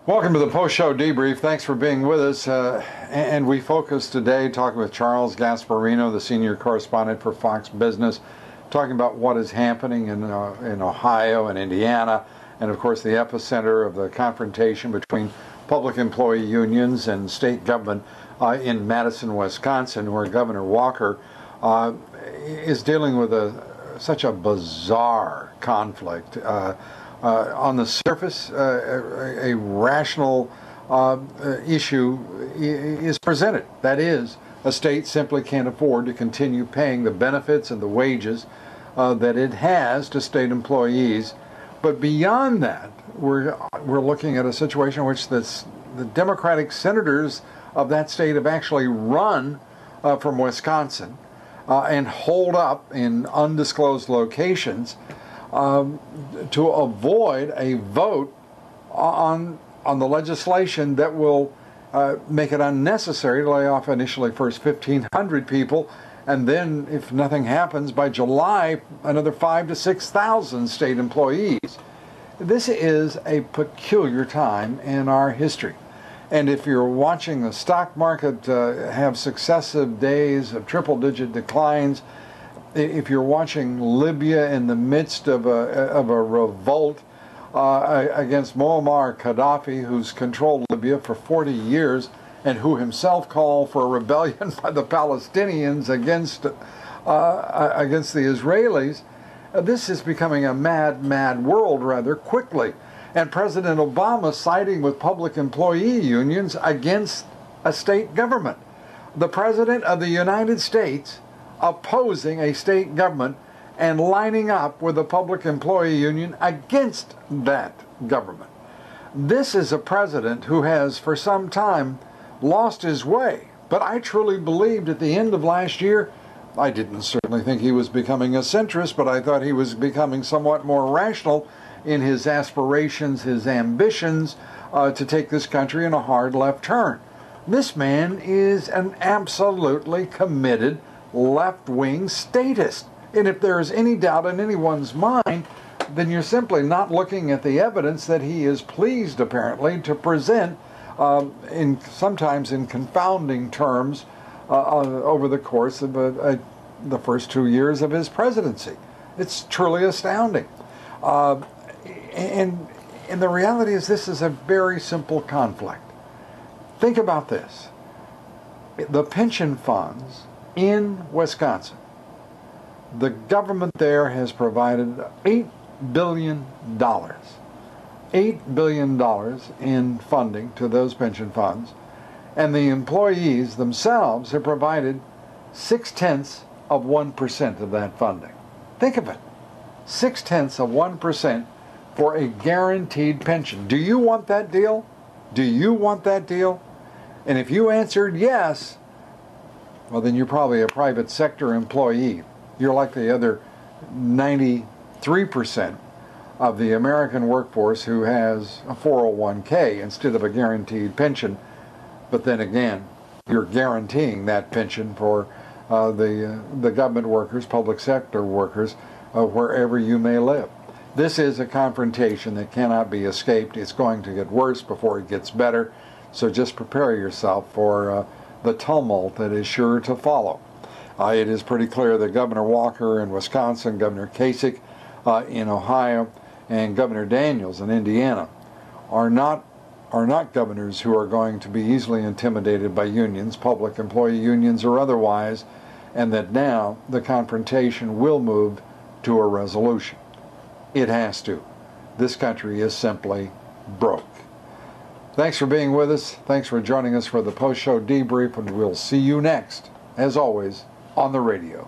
Welcome to the Post-Show Debrief. Thanks for being with us. And we focus today talking with Charles Gasparino, the senior correspondent for Fox Business, talking about what is happening in Ohio and Indiana, and of course the epicenter of the confrontation between public employee unions and state government in Madison, Wisconsin, where Governor Walker is dealing with such a bizarre conflict. On the surface, a rational issue is presented. That is, a state simply can't afford to continue paying the benefits and the wages that it has to state employees. But beyond that, we're looking at a situation in which the Democratic senators of that state have actually run from Wisconsin and holed up in undisclosed locations to avoid a vote on the legislation that will make it unnecessary to lay off initially first 1,500 people, and then, if nothing happens, by July, another 5,000 to 6,000 state employees. This is a peculiar time in our history. And if you're watching the stock market have successive days of triple-digit declines, if you're watching Libya in the midst of a revolt against Muammar Gaddafi, who's controlled Libya for 40 years and who himself called for a rebellion by the Palestinians against the Israelis, this is becoming a mad world rather quickly. And President Obama siding with public employee unions against a state government. The President of the United States opposing a state government and lining up with a public employee union against that government. This is a president who has for some time lost his way. But I truly believed at the end of last year, I didn't certainly think he was becoming a centrist, but I thought he was becoming somewhat more rational in his aspirations, his ambitions to take this country in a hard left turn. This man is an absolutely committed left-wing statist. And if there is any doubt in anyone's mind, then you're simply not looking at the evidence that he is pleased, apparently, to present sometimes in confounding terms over the course of the first 2 years of his presidency. It's truly astounding. And the reality is this is a very simple conflict. Think about this. The pension funds in Wisconsin, the government there has provided $8 billion. $8 billion in funding to those pension funds, and the employees themselves have provided 0.6% of that funding. Think of it. 0.6% for a guaranteed pension. Do you want that deal? Do you want that deal? And if you answered yes, well, then you're probably a private sector employee. You're like the other 93% of the American workforce who has a 401k instead of a guaranteed pension. But then again, you're guaranteeing that pension for the government workers, public sector workers, wherever you may live. This is a confrontation that cannot be escaped. It's going to get worse before it gets better. So just prepare yourself for the tumult that is sure to follow. It is pretty clear that Governor Walker in Wisconsin, Governor Kasich in Ohio, and Governor Daniels in Indiana are not governors who are going to be easily intimidated by unions, public employee unions or otherwise, and that now the confrontation will move to a resolution. It has to. This country is simply broke. Thanks for being with us. Thanks for joining us for the Post-Show Debrief, and we'll see you next, as always, on the radio.